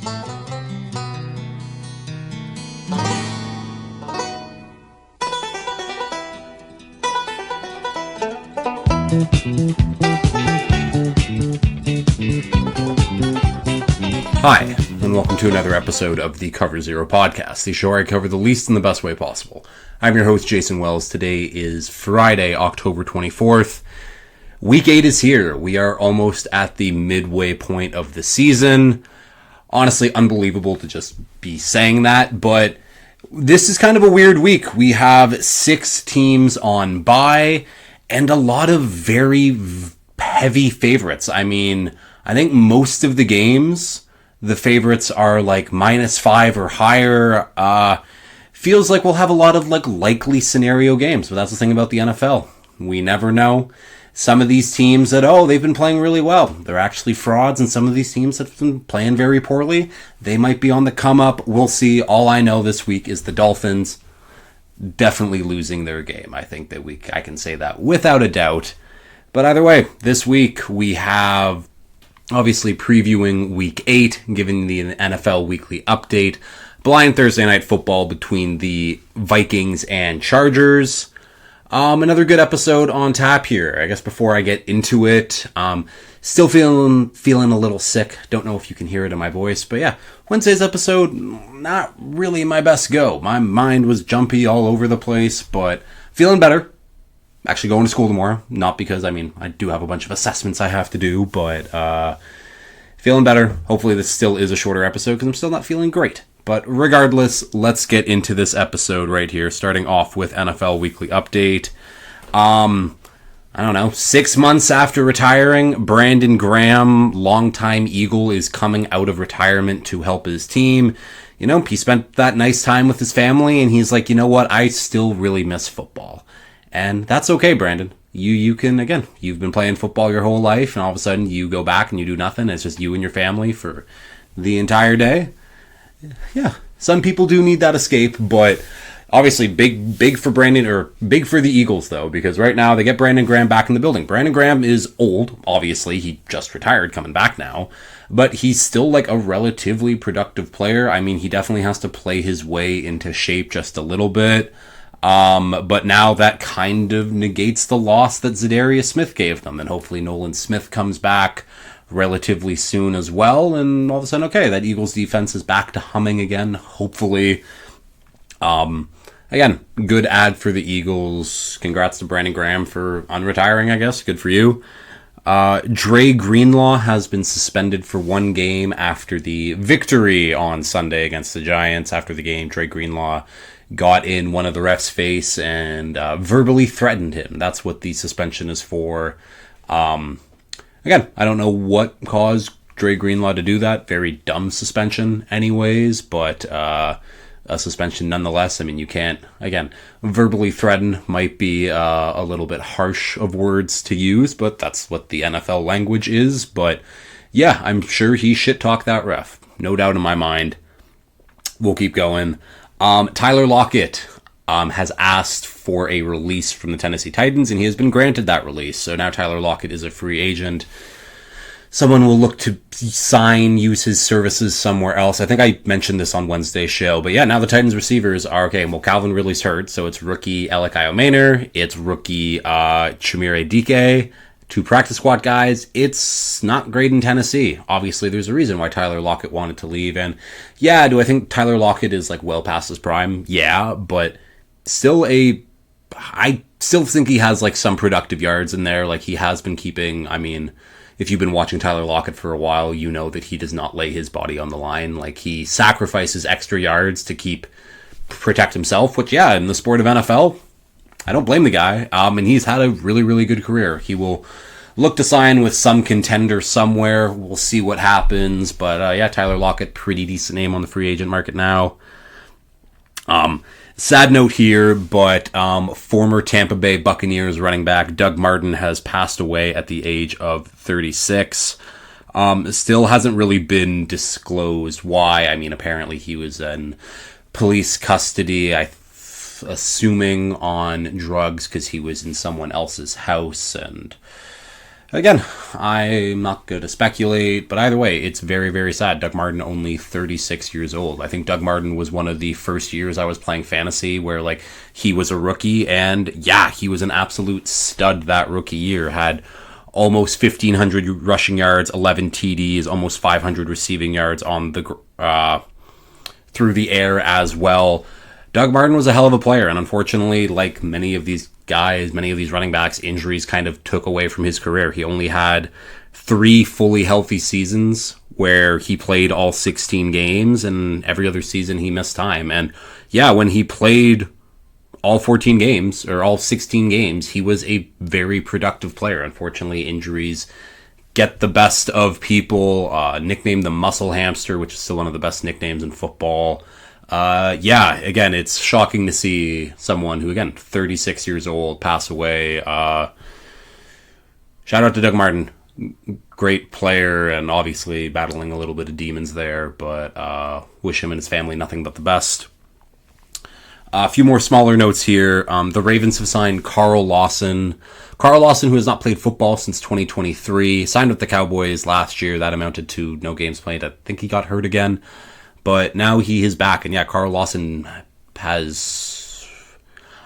Hi, and welcome to another episode of the Cover Zero podcast, the show where I cover the least in the best way possible. I'm your host, Jason Wells. Today is Friday, October 24th. Week 8 is here. We are almost at the midway point of the season. Honestly, unbelievable to just be saying that, but this is kind of a weird week. We have 6 teams on bye, and a lot of very heavy favorites. I mean, I think most of the games, the favorites are like -5 or higher. Feels like we'll have a lot of like likely scenario games, but that's the thing about the NFL. We never know. Some of these teams that, they've been playing really well, they're actually frauds, and some of these teams that have been playing very poorly, they might be on the come up. We'll see. All I know this week is the Dolphins definitely losing their game. I think that I can say that without a doubt. But either way, this week we have obviously previewing week 8, giving the NFL weekly update. Blind Thursday night football between the Vikings and Chargers. Another good episode on tap here. I guess before I get into it, still feeling a little sick. Don't know if you can hear it in my voice, but yeah, Wednesday's episode, not really my best go. My mind was jumpy all over the place, but feeling better. Actually going to school tomorrow. Not because, I do have a bunch of assessments I have to do, but feeling better. Hopefully this still is a shorter episode because I'm still not feeling great. But regardless, let's get into this episode right here, starting off with NFL Weekly Update. 6 months after retiring, Brandon Graham, longtime Eagle, is coming out of retirement to help his team. He spent that nice time with his family, and he's like, you know what, I still really miss football. And that's okay, Brandon. You can, again, you've been playing football your whole life, and all of a sudden you go back and you do nothing. It's just you and your family for the entire day. Yeah, some people do need that escape, but obviously big for Brandon, or big for the Eagles, though, because right now they get Brandon Graham back in the building. Brandon Graham is old, obviously. He just retired, coming back now, but he's still like a relatively productive player. He definitely has to play his way into shape just a little bit. But now that kind of negates the loss that Zadarius Smith gave them, and hopefully Nolan Smith comes back relatively soon as well, and all of a sudden, okay, that Eagles defense is back to humming again, hopefully. Again, good ad for the Eagles. Congrats to Brandon Graham for unretiring, I guess. Good for you. Dre Greenlaw has been suspended for 1 game after the victory on Sunday against the Giants. After the game, Dre Greenlaw got in one of the ref's face and verbally threatened him. That's what the suspension is for. Again, I don't know what caused Dre Greenlaw to do that. Very dumb suspension anyways, but a suspension nonetheless. You can't, again, verbally threaten might be a little bit harsh of words to use, but that's what the NFL language is. But yeah, I'm sure he shit-talked that ref. No doubt in my mind. We'll keep going. Tyler Lockett has asked for a release from the Tennessee Titans, and he has been granted that release. So now Tyler Lockett is a free agent. Someone will look to use his services somewhere else. I think I mentioned this on Wednesday's show, but yeah, now the Titans receivers are, okay, well, Calvin Ridley's hurt, so it's rookie Alec Iomaner, it's rookie Chimere Dike, 2 practice squad guys. It's not great in Tennessee. Obviously, there's a reason why Tyler Lockett wanted to leave, and yeah, do I think Tyler Lockett is like well past his prime? Yeah, but still I still think he has like some productive yards in there. Like he has been keeping, if you've been watching Tyler Lockett for a while, you know that he does not lay his body on the line. Like he sacrifices extra yards to protect himself, which yeah, in the sport of NFL, I don't blame the guy. And he's had a really, really good career. He will look to sign with some contender somewhere. We'll see what happens. But yeah, Tyler Lockett, pretty decent name on the free agent market now. Sad note here, but former Tampa Bay Buccaneers running back Doug Martin has passed away at the age of 36. Still hasn't really been disclosed why. Apparently he was in police custody, assuming on drugs, because he was in someone else's house, and Again, I'm not going to speculate, but either way, it's very, very sad. Doug Martin, only 36 years old. I think Doug Martin was one of the first years I was playing fantasy where, like, he was a rookie, and yeah, he was an absolute stud that rookie year. Had almost 1,500 rushing yards, 11 TDs, almost 500 receiving yards on the through the air as well. Doug Martin was a hell of a player, and unfortunately, like many of these guys, many of these running backs, injuries kind of took away from his career. He only had 3 fully healthy seasons where he played all 16 games, and every other season he missed time. And yeah, when he played all 14 games, or all 16 games, he was a very productive player. Unfortunately, injuries get the best of people. Nicknamed the Muscle Hamster, which is still one of the best nicknames in football. Yeah, again, it's shocking to see someone who, again, 36 years old, pass away. Shout out to Doug Martin. Great player, and obviously battling a little bit of demons there, but wish him and his family nothing but the best. A few more smaller notes here. The Ravens have signed Carl Lawson. Carl Lawson, who has not played football since 2023, signed with the Cowboys last year. That amounted to no games played. I think he got hurt again. But now he is back, and yeah, Carl Lawson has...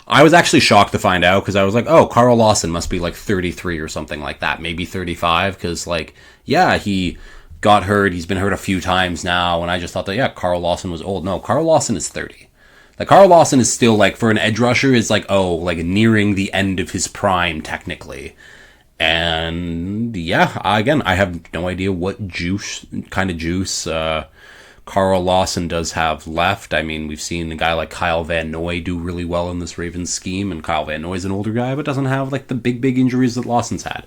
I was actually shocked to find out, because I was like, oh, Carl Lawson must be like 33 or something like that, maybe 35, because, like, yeah, he got hurt, he's been hurt a few times now, and I just thought that, yeah, Carl Lawson was old. No, Carl Lawson is 30. Like, Carl Lawson is still, like, for an edge rusher, is like, oh, like, nearing the end of his prime, technically. And, yeah, again, I have no idea what kind of juice, Carl Lawson does have left. I mean, we've seen a guy like Kyle Van Noy do really well in this Ravens scheme, and Kyle Van Noy's an older guy, but doesn't have like the big injuries that Lawson's had.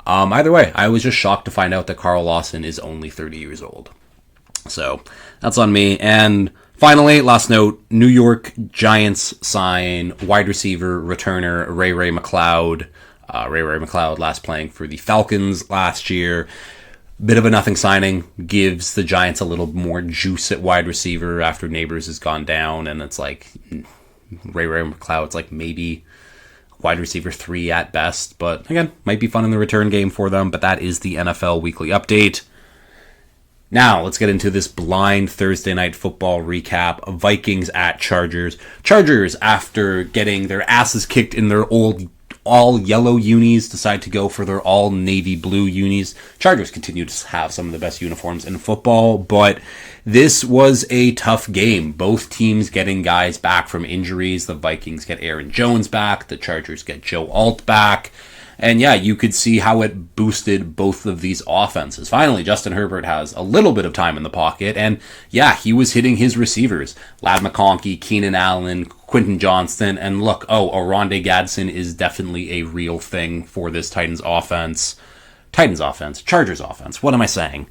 Either way, I was just shocked to find out that Carl Lawson is only 30 years old. So that's on me. And finally, last note, New York Giants sign wide receiver returner Ray McCloud. Ray McCloud last playing for the Falcons last year. Bit of a nothing signing, gives the Giants a little more juice at wide receiver after Neighbors has gone down, and it's like Ray McCloud's like maybe wide receiver 3 at best, but again, might be fun in the return game for them. But that is the NFL Weekly Update. Now, let's get into this blind Thursday Night Football recap. Vikings at Chargers. Chargers, after getting their asses kicked in their old all yellow unis, decide to go for their all navy blue unis. Chargers continue to have some of the best uniforms in football, but this was a tough game. Both teams getting guys back from injuries. The Vikings get Aaron Jones back. The Chargers get Joe Alt back. And yeah, you could see how it boosted both of these offenses. Finally, Justin Herbert has a little bit of time in the pocket, and yeah, he was hitting his receivers. Ladd McConkey, Keenan Allen, Quentin Johnston, and look, Oronde Gadsden is definitely a real thing for this Chargers offense. What am I saying?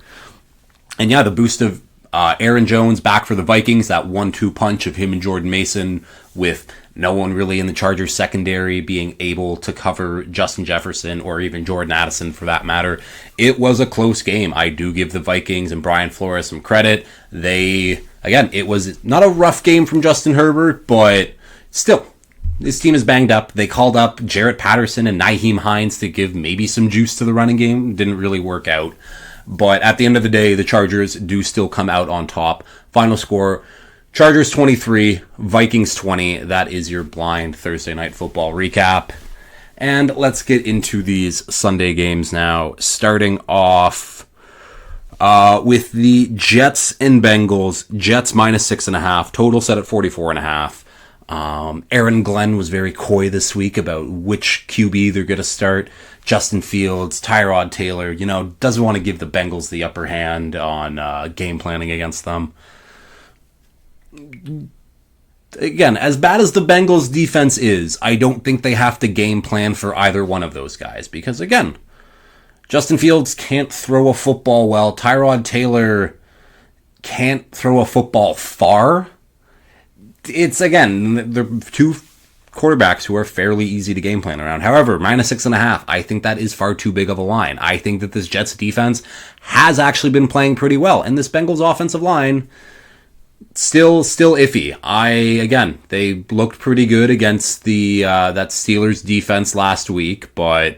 And yeah, the boost of Aaron Jones back for the Vikings, that 1-2 punch of him and Jordan Mason, with no one really in the Chargers secondary being able to cover Justin Jefferson or even Jordan Addison for that matter. It was a close game. I do give the Vikings and Brian Flores some credit. It was not a rough game from Justin Herbert, but still, this team is banged up. They called up Jarrett Patterson and Nyheim Hines to give maybe some juice to the running game. Didn't really work out. But at the end of the day, the Chargers do still come out on top. Final score, Chargers 23, Vikings 20. That is your blind Thursday Night Football recap. And let's get into these Sunday games now. Starting off with the Jets and Bengals. Jets minus 6.5. Total set at 44.5. Aaron Glenn was very coy this week about which QB they're going to start. Justin Fields, Tyrod Taylor, doesn't want to give the Bengals the upper hand on game planning against them. Again, as bad as the Bengals defense is, I don't think they have to game plan for either one of those guys. Because again, Justin Fields can't throw a football well. Tyrod Taylor can't throw a football far. It's, again, they're two quarterbacks who are fairly easy to game plan around. However, minus 6.5, I think that is far too big of a line. I think that this Jets defense has actually been playing pretty well. And this Bengals offensive line, still iffy. They looked pretty good against the that Steelers defense last week, but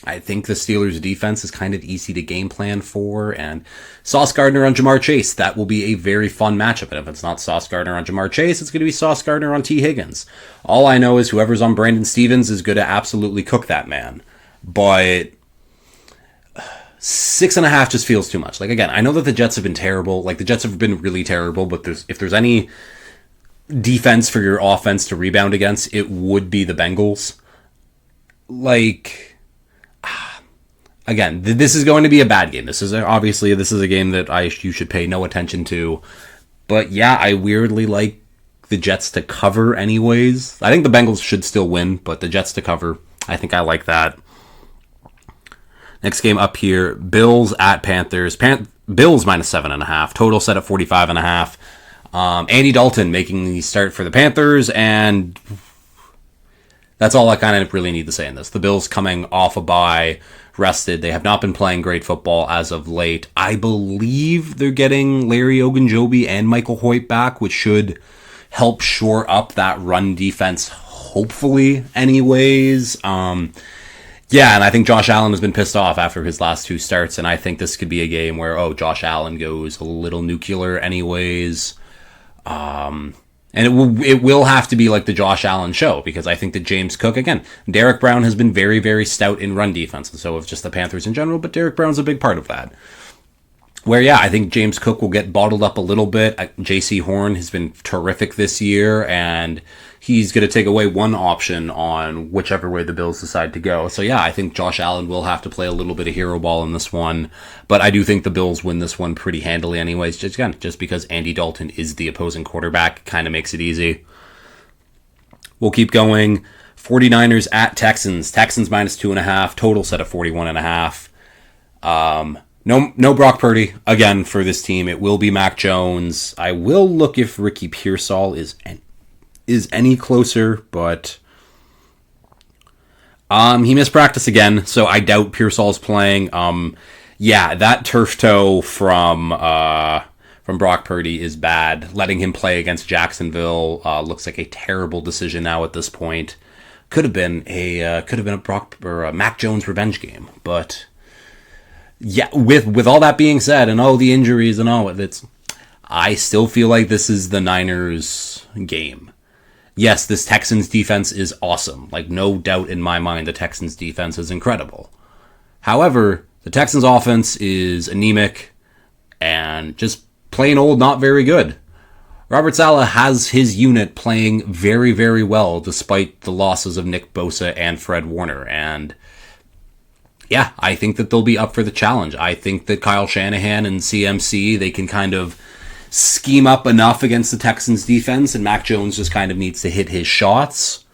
I think the Steelers' defense is kind of easy to game plan for, and Sauce Gardner on Jamar Chase, that will be a very fun matchup. And if it's not Sauce Gardner on Jamar Chase, it's going to be Sauce Gardner on T. Higgins. All I know is whoever's on Brandon Stevens is going to absolutely cook that man. But 6.5 just feels too much. Like, again, I know that the Jets have been terrible. Like, the Jets have been really terrible, but if there's any defense for your offense to rebound against, it would be the Bengals. Like, again, this is going to be a bad game. This is a game that you should pay no attention to. But yeah, I weirdly like the Jets to cover anyways. I think the Bengals should still win, but the Jets to cover, I think I like that. Next game up here, Bills at Panthers. Bills minus 7.5. Total set at 45.5. Andy Dalton making the start for the Panthers, and that's all I kind of really need to say in this. The Bills coming off a bye, rested. They have not been playing great football as of late. I believe they're getting Larry Ogunjobi and Michael Hoyt back, which should help shore up that run defense, hopefully, anyways. Yeah, and I think Josh Allen has been pissed off after his last 2 starts, and I think this could be a game where, Josh Allen goes a little nuclear anyways. And it will have to be like the Josh Allen show, because I think that James Cook, again, Derek Brown has been very, very stout in run defense, and so have just the Panthers in general, but Derek Brown's a big part of that. Where, yeah, I think James Cook will get bottled up a little bit. J.C. Horn has been terrific this year, and he's going to take away one option on whichever way the Bills decide to go. So, yeah, I think Josh Allen will have to play a little bit of hero ball in this one. But I do think the Bills win this one pretty handily anyways. Just because Andy Dalton is the opposing quarterback kind of makes it easy. We'll keep going. 49ers at Texans. Texans minus 2.5. Total set of 41.5. No Brock Purdy, again, for this team. It will be Mac Jones. I will look if Ricky Pearsall is any closer, but he missed practice again, so I doubt Pearsall's playing. Yeah, that turf toe from Brock Purdy is bad. Letting him play against Jacksonville looks like a terrible decision now at this point. Could have been a Brock or a Mac Jones revenge game, but yeah, with all that being said, and all the injuries and all, I still feel like this is the Niners' game. Yes, this Texans defense is awesome. Like, no doubt in my mind, the Texans defense is incredible. However, the Texans offense is anemic and just plain old not very good. Robert Saleh has his unit playing very, very well despite the losses of Nick Bosa and Fred Warner, and yeah, I think that they'll be up for the challenge. I think that Kyle Shanahan and CMC, they can kind of scheme up enough against the Texans defense, and Mac Jones just kind of needs to hit his shots.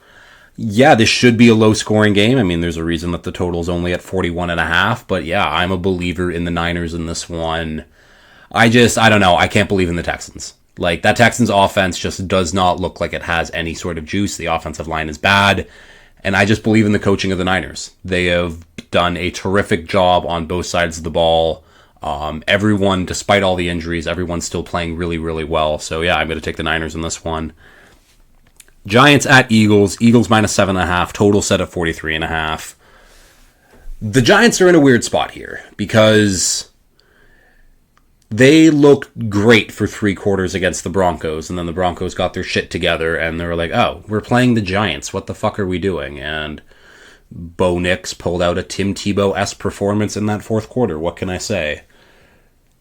Yeah, this should be a low-scoring game. I mean, there's a reason that the total's only at 41.5, but yeah, I'm a believer in the Niners in this one. I don't know. I can't believe in the Texans. Like, that Texans offense just does not look like it has any sort of juice. The offensive line is bad. And I just believe in the coaching of the Niners. They have done a terrific job on both sides of the ball. Everyone, despite all the injuries, everyone's still playing really, really well. So yeah, I'm going to take the Niners in this one. Giants at Eagles. Eagles minus 7.5. Total set at 43.5. The Giants are in a weird spot here because they looked great for 3 quarters against the Broncos, and then the Broncos got their shit together, and they were like, oh, we're playing the Giants. What the fuck are we doing? And Bo Nix pulled out a Tim Tebow-esque performance in that 4th quarter. What can I say?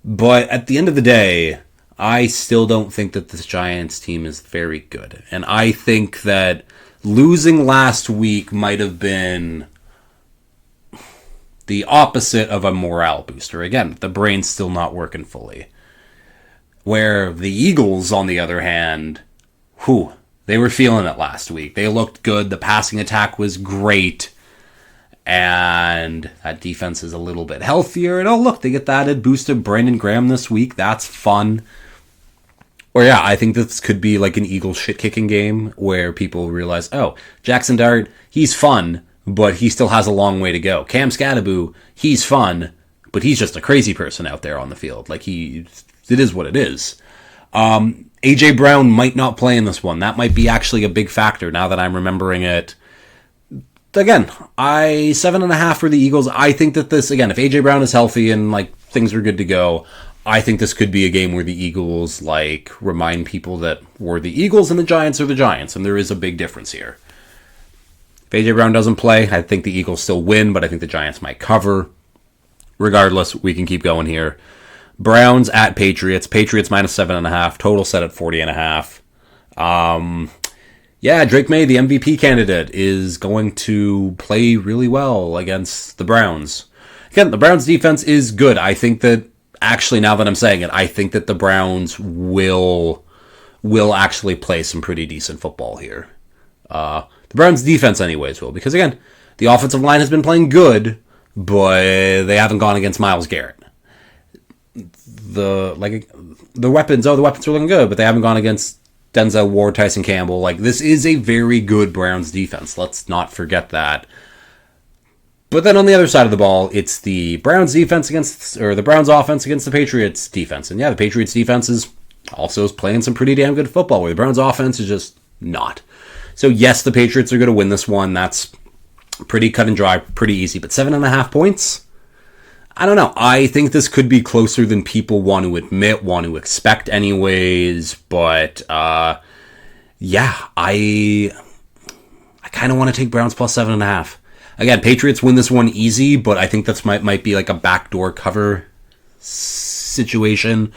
But at the end of the day, I still don't think that this Giants team is very good. And I think that losing last week might have been the opposite of a morale booster. Again, the brain's still not working fully. Where the Eagles, on the other hand, they were feeling it last week. They looked good. The passing attack was great. And that defense is a little bit healthier. And oh, look, they get that added boost of Brandon Graham this week. That's fun. Or yeah, I think this could be like an Eagles shit-kicking game where people realize, oh, Jackson Dart, he's fun, but he still has a long way to go. Cam Scadaboo, he's fun, but he's just a crazy person out there on the field. Like, it is what it is. A.J. Brown might not play in this one. That might be actually a big factor now that I'm remembering it. again, 7.5 for the Eagles. I think that this, again, if AJ Brown is healthy and like things are good to go, I think this could be a game where the Eagles like remind people that we're the Eagles and the Giants are the Giants, and there is a big difference here. If AJ Brown doesn't play, I think the Eagles still win, but I think the Giants might cover. Regardless, we can keep going here. Browns at Patriots. Patriots minus 7.5. Total set at 40.5. Yeah, Drake May, the MVP candidate, is going to play really well against the Browns. Again, the Browns defense is good. I think that, actually, now that I'm saying it, I think that the Browns will actually play some pretty decent football here. The Browns defense anyways will, because again, the offensive line has been playing good, but they haven't gone against Myles Garrett. The weapons are looking good, but they haven't gone against Denzel Ward, Tyson Campbell. Like, this is a very good Browns defense. Let's not forget that. But then on the other side of the ball, it's the Browns defense the Browns offense against the Patriots defense. And yeah, the Patriots defense is playing some pretty damn good football, where the Browns offense is just not. So yes, the Patriots are going to win this one. That's pretty cut and dry, pretty easy. But 7.5 points? I don't know. I think this could be closer than people want to admit, want to expect anyways. But yeah, I kind of want to take Browns plus 7.5. Again, Patriots win this one easy, but I think this might be like a backdoor cover situation.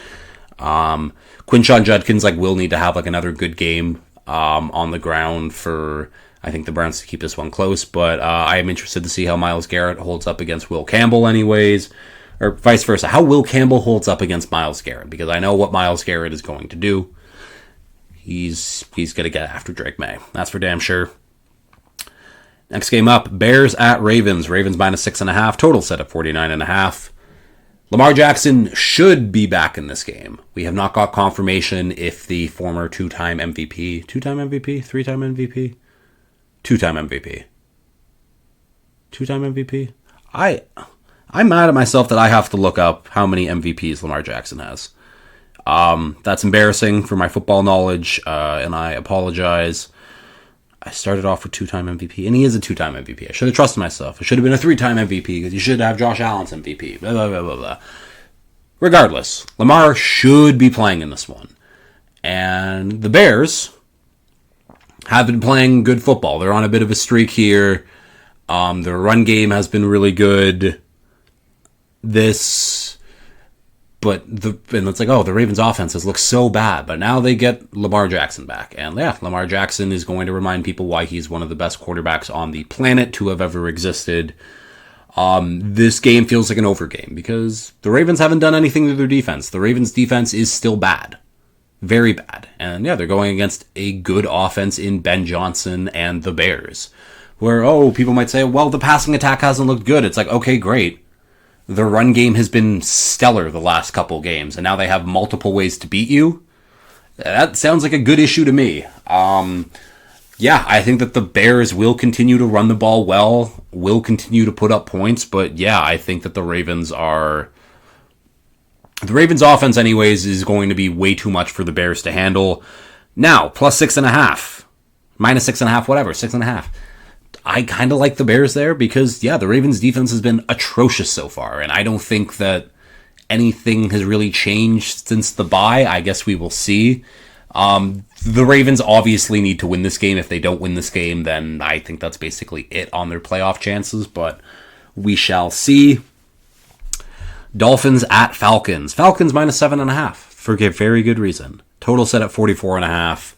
Quinshon Judkins will need to have another good game on the ground for, I think, the Browns to keep this one close. But I am interested to see how Myles Garrett holds up against Will Campbell anyways, or vice versa. How Will Campbell holds up against Myles Garrett, because I know what Myles Garrett is going to do. He's going to get after Drake May. That's for damn sure. Next game up, Bears at Ravens. Ravens minus 6.5. Total set at 49.5. Lamar Jackson should be back in this game. We have not got confirmation if the former two-time MVP, 3-time MVP, 2-time MVP. 2-time MVP? I'm mad at myself that I have to look up how many MVPs Lamar Jackson has. That's embarrassing for my football knowledge, and I apologize. I started off with 2-time MVP, and he is a 2-time MVP. I should have trusted myself. I should have been a 3-time MVP, because you should have Josh Allen's MVP. Blah, blah, blah, blah, blah. Regardless, Lamar should be playing in this one. And the Bears have been playing good football. They're on a bit of a streak here. Their run game has been really good. And it's the Ravens offense has looked so bad, but now they get Lamar Jackson back. And yeah, Lamar Jackson is going to remind people why he's one of the best quarterbacks on the planet to have ever existed. This game feels like an over game because the Ravens haven't done anything to their defense. The Ravens defense is still bad. Very bad. And yeah, they're going against a good offense in Ben Johnson and the Bears. Where, people might say, well, the passing attack hasn't looked good. It's okay, great. The run game has been stellar the last couple games, and now they have multiple ways to beat you. That sounds like a good issue to me. Yeah, I think that the Bears will continue to run the ball well, will continue to put up points, but yeah, I think that the Ravens offense anyways is going to be way too much for the Bears to handle. Now, plus 6.5, minus 6.5, whatever, 6.5. I kind of like the Bears there because, yeah, the Ravens defense has been atrocious so far, and I don't think that anything has really changed since the bye. I guess we will see. The Ravens obviously need to win this game. If they don't win this game, then I think that's basically it on their playoff chances, but we shall see. Dolphins at Falcons. Falcons minus 7.5 for a very good reason. Total set at 44.5.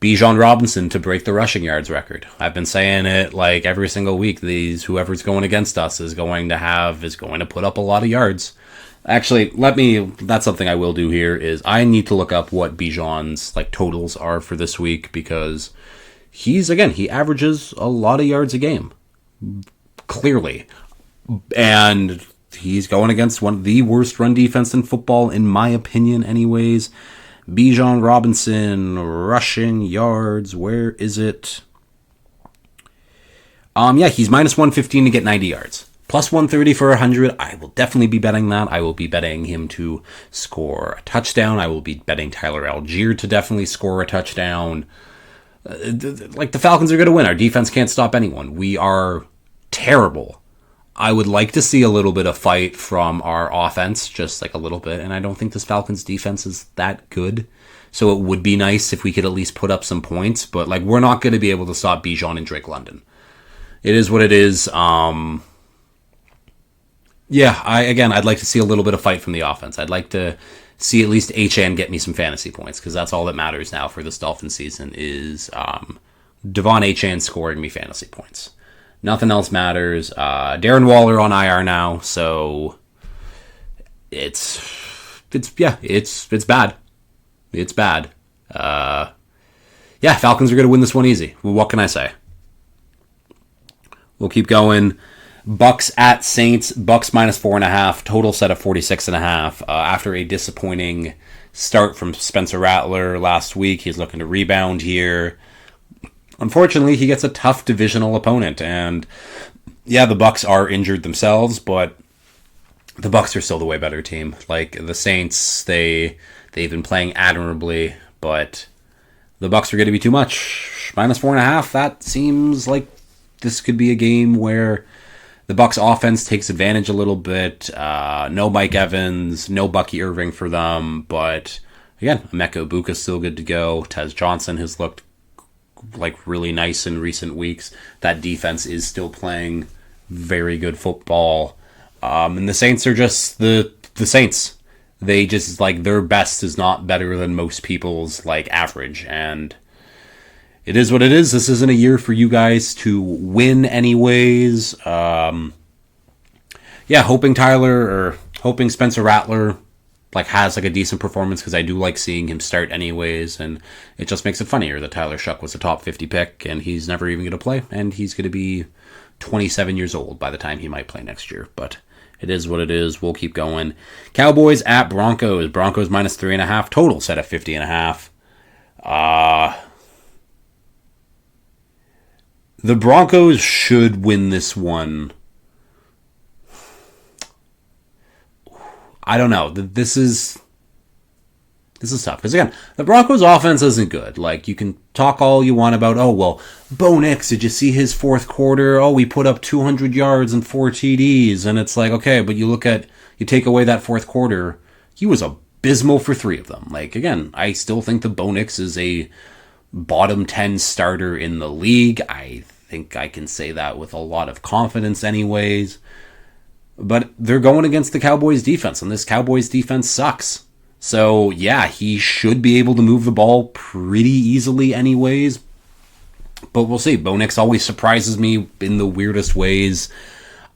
Bijan Robinson to break the rushing yards record. I've been saying it every single week. Whoever's going against us is going to put up a lot of yards. Actually, that's something I will do here is I need to look up what Bijan's totals are for this week because he averages a lot of yards a game. Clearly. And he's going against one of the worst run defense in football, in my opinion anyways. Bijan Robinson, rushing yards, where is it? He's minus 115 to get 90 yards. Plus 130 for 100. I will definitely be betting that. I will be betting him to score a touchdown. I will be betting Tyler Algier to definitely score a touchdown. Like, the Falcons are going to win. Our defense can't stop anyone. We are terrible. I would like to see a little bit of fight from our offense, just like a little bit, and I don't think this Falcons defense is that good. So it would be nice if we could at least put up some points, but like, we're not going to be able to stop Bijan and Drake London. It is what it is. Yeah, I'd like to see a little bit of fight from the offense. I'd like to see at least Achane get me some fantasy points, because that's all that matters now for this Dolphin season is Devon Achane scoring me fantasy points. Nothing else matters. Darren Waller on IR now, so it's bad. It's bad. Falcons are going to win this one easy. Well, what can I say? We'll keep going. Bucks at Saints. Bucks minus 4.5. Total set of 46.5. After a disappointing start from Spencer Rattler last week, he's looking to rebound here. Unfortunately, he gets a tough divisional opponent, and yeah, the Bucks are injured themselves, but the Bucks are still the way better team. Like, the Saints, they've been playing admirably, but the Bucks are going to be too much. Minus 4.5. That seems like this could be a game where the Bucks offense takes advantage a little bit. No Mike Evans, no Bucky Irving for them, but again, Emeka Ibuka's still good to go. Tez Johnson has looked like really nice in recent weeks. That defense is still playing very good football. And the Saints are just the Saints. They just, like, their best is not better than most people's, like, average. And it is what it is. This isn't a year for you guys to win anyways. Hoping Spencer Rattler has like a decent performance, because I do like seeing him start anyways, and it just makes it funnier that Tyler Shuck was a top 50 pick and he's never even going to play, and he's going to be 27 years old by the time he might play next year. But it is what it is. We'll keep going. Cowboys at Broncos. Broncos minus 3.5. Total set at 50.5. The Broncos should win this one. I don't know. This is tough. Because again, the Broncos offense isn't good. Like, you can talk all you want about, oh, well, Bo Nix, did you see his fourth quarter? Oh, we put up 200 yards and 4 TDs. And it's like, okay, but you take away that fourth quarter, he was abysmal for 3 of them. Like, again, I still think the Bo Nix is a bottom 10 starter in the league. I think I can say that with a lot of confidence anyways. But they're going against the Cowboys defense, and this Cowboys defense sucks. So, yeah, he should be able to move the ball pretty easily anyways. But we'll see. Bo Nix always surprises me in the weirdest ways.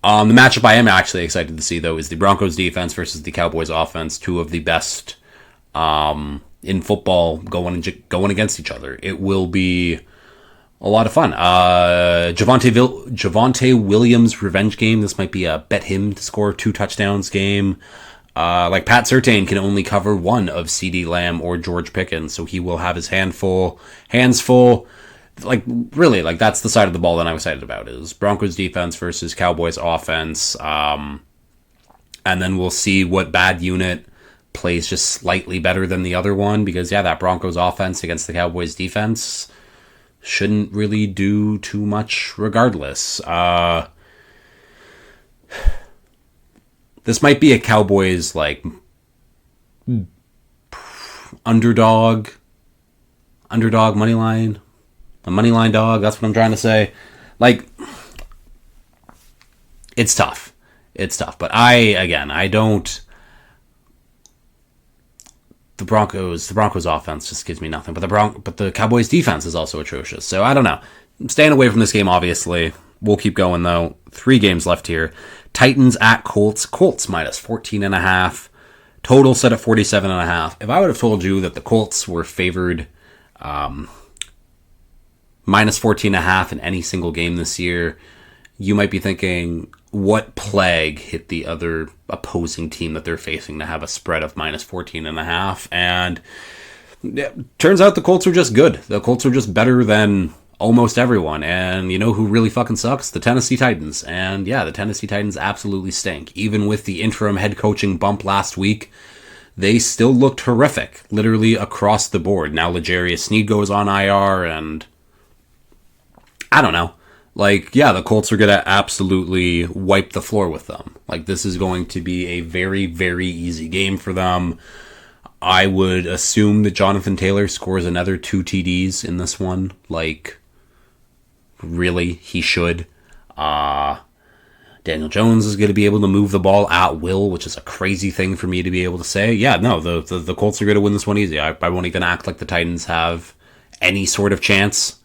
The matchup I am actually excited to see, though, is the Broncos defense versus the Cowboys offense. Two of the best in football going against each other. It will be a lot of fun. Javonte Williams revenge game. This might be a bet him to score 2 touchdowns game. Pat Surtain can only cover one of CeeDee Lamb or George Pickens, so he will have his hands full. Really, that's the side of the ball that I'm excited about, is Broncos defense versus Cowboys offense. And then we'll see what bad unit plays just slightly better than the other one, because that Broncos offense against the Cowboys defense shouldn't really do too much regardless. This might be a Cowboys underdog money line. A money line dog, that's what I'm trying to say. It's tough. But I don't. The Broncos offense just gives me nothing. But the Cowboys defense is also atrocious. So I don't know. I'm staying away from this game, obviously. We'll keep going, though. 3 games left here. Titans at Colts. Colts minus 14.5. Total set at 47.5. If I would have told you that the Colts were favored minus 14.5 in any single game this year, you might be thinking, what plague hit the other opposing team that they're facing to have a spread of minus 14.5? And it turns out the Colts are just good. The Colts are just better than almost everyone. And you know who really fucking sucks? The Tennessee Titans. And the Tennessee Titans absolutely stink. Even with the interim head coaching bump last week, they still looked horrific, literally across the board. Now L'Jarius Sneed goes on IR, and I don't know. Like, yeah, the Colts are going to absolutely wipe the floor with them. Like, this is going to be a very, very easy game for them. I would assume that Jonathan Taylor scores another 2 TDs in this one. Like, really, he should. Daniel Jones is going to be able to move the ball at will, which is a crazy thing for me to be able to say. Yeah, no, the Colts are going to win this one easy. I won't even act like the Titans have any sort of chance.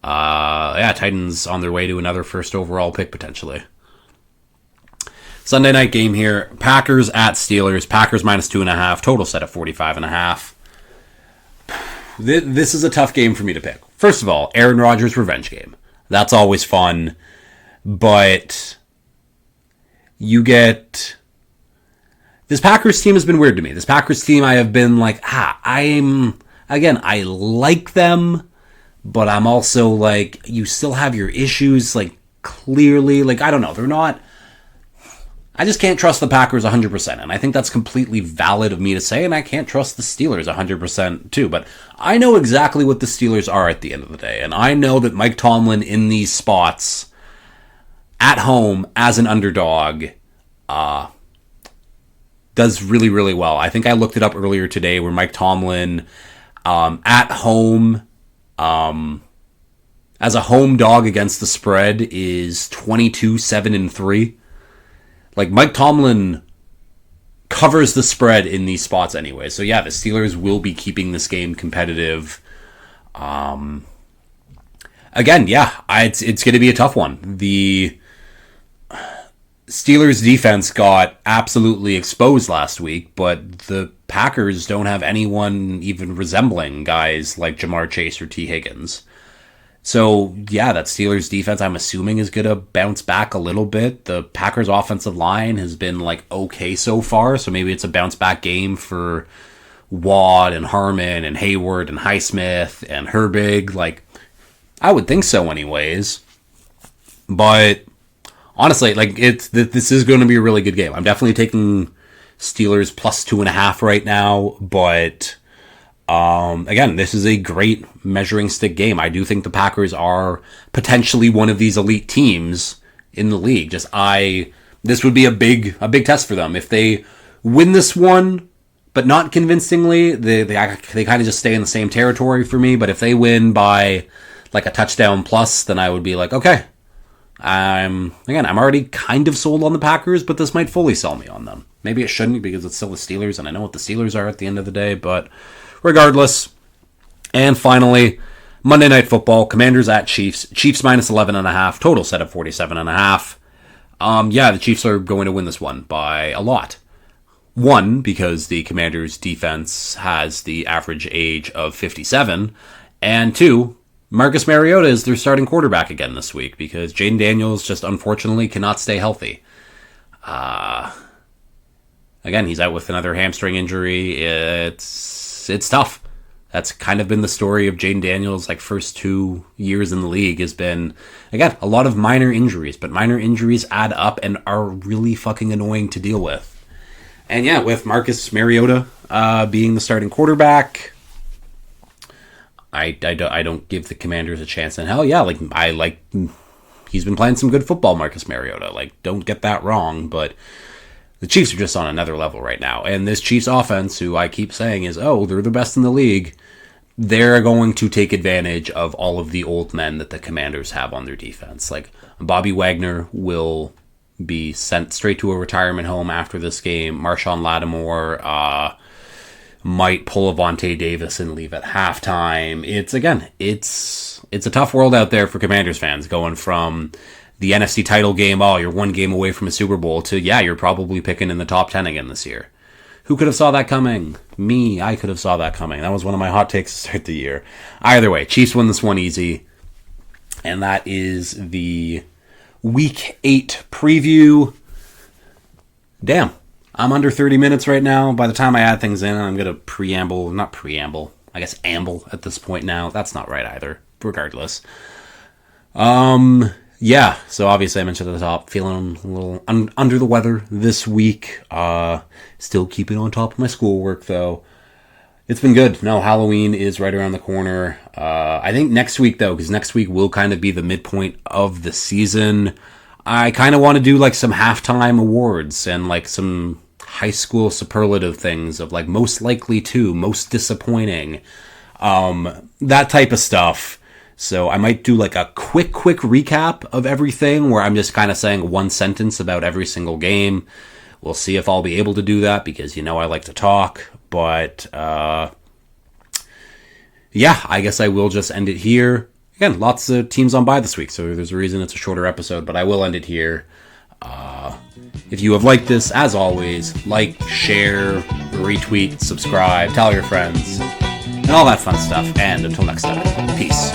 Titans on their way to another first overall pick potentially. Sunday night game here. Packers at Steelers. Packers minus 2.5. Total set at 45.5. This is a tough game for me to pick. First of all, Aaron Rodgers revenge game. That's always fun. But you get... This Packers team has been weird to me. This Packers team, I have been like, I like them, but I'm also like, you still have your issues, like, clearly. Like, I don't know. They're not... I just can't trust the Packers 100%, and I think that's completely valid of me to say, and I can't trust the Steelers 100% too, but I know exactly what the Steelers are at the end of the day, and I know that Mike Tomlin in these spots, at home, as an underdog, does really, really well. I think I looked it up earlier today where Mike Tomlin, at home, as a home dog against the spread is 22-7-3. Like, Mike Tomlin covers the spread in these spots anyway. So, yeah, the Steelers will be keeping this game competitive. Again, yeah, it's going to be a tough one. The Steelers defense got absolutely exposed last week, but the Packers don't have anyone even resembling guys like Jamar Chase or T. Higgins. So, yeah, that Steelers defense, I'm assuming, is going to bounce back a little bit. The Packers offensive line has been, like, okay so far, so maybe it's a bounce back game for Watt and Harmon and Hayward and Highsmith and Herbig. Like, I would think so anyways. But, honestly, like, this is going to be a really good game. I'm definitely taking Steelers plus 2.5 right now, but... again, this is a great measuring stick game. I do think the Packers are potentially one of these elite teams in the league. This would be a big test for them. If they win this one, but not convincingly, they kind of just stay in the same territory for me. But if they win by like a touchdown plus, then I would be like, okay, I'm already kind of sold on the Packers, but this might fully sell me on them. Maybe it shouldn't because it's still the Steelers, and I know what the Steelers are at the end of the day, but regardless. And finally, Monday Night Football, Commanders at Chiefs. Chiefs minus 11.5, total set at 47.5. The Chiefs are going to win this one by a lot. One, because the Commanders' defense has the average age of 57. And two, Marcus Mariota is their starting quarterback again this week because Jaden Daniels just unfortunately cannot stay healthy. Again, he's out with another hamstring injury. It's tough. That's kind of been the story of Jaden Daniels' first 2 years in the league has been, again, a lot of minor injuries, but minor injuries add up and are really fucking annoying to deal with. And yeah, with Marcus Mariota being the starting quarterback, I don't give the Commanders a chance. And hell yeah, he's been playing some good football, Marcus Mariota. Don't get that wrong, but the Chiefs are just on another level right now. And this Chiefs offense, who I keep saying is, they're the best in the league, they're going to take advantage of all of the old men that the Commanders have on their defense. Bobby Wagner will be sent straight to a retirement home after this game. Marshawn Lattimore might pull Avonte Davis and leave at halftime. It's a tough world out there for Commanders fans, going from the NFC title game, you're one game away from a Super Bowl, to, you're probably picking in the top 10 again this year. Who could have saw that coming? Me, I could have saw that coming. That was one of my hot takes to start the year. Either way, Chiefs win this one easy. And that is the Week 8 preview. Damn, I'm under 30 minutes right now. By the time I add things in, I'm going to amble at this point now. That's not right either, regardless. Yeah, so obviously I mentioned at the top, feeling a little under the weather this week. Still keeping on top of my schoolwork, though. It's been good. No, Halloween is right around the corner. I think next week, though, because next week will kind of be the midpoint of the season, I kind of want to do like some halftime awards and like some high school superlative things of like most likely to, most disappointing, that type of stuff. So I might do like a quick recap of everything where I'm just kind of saying one sentence about every single game. We'll see if I'll be able to do that because, you know, I like to talk. But, yeah, I guess I will just end it here. Again, lots of teams on bye this week, so there's a reason it's a shorter episode, but I will end it here. If you have liked this, as always, like, share, retweet, subscribe, tell your friends, and all that fun stuff. And until next time, peace.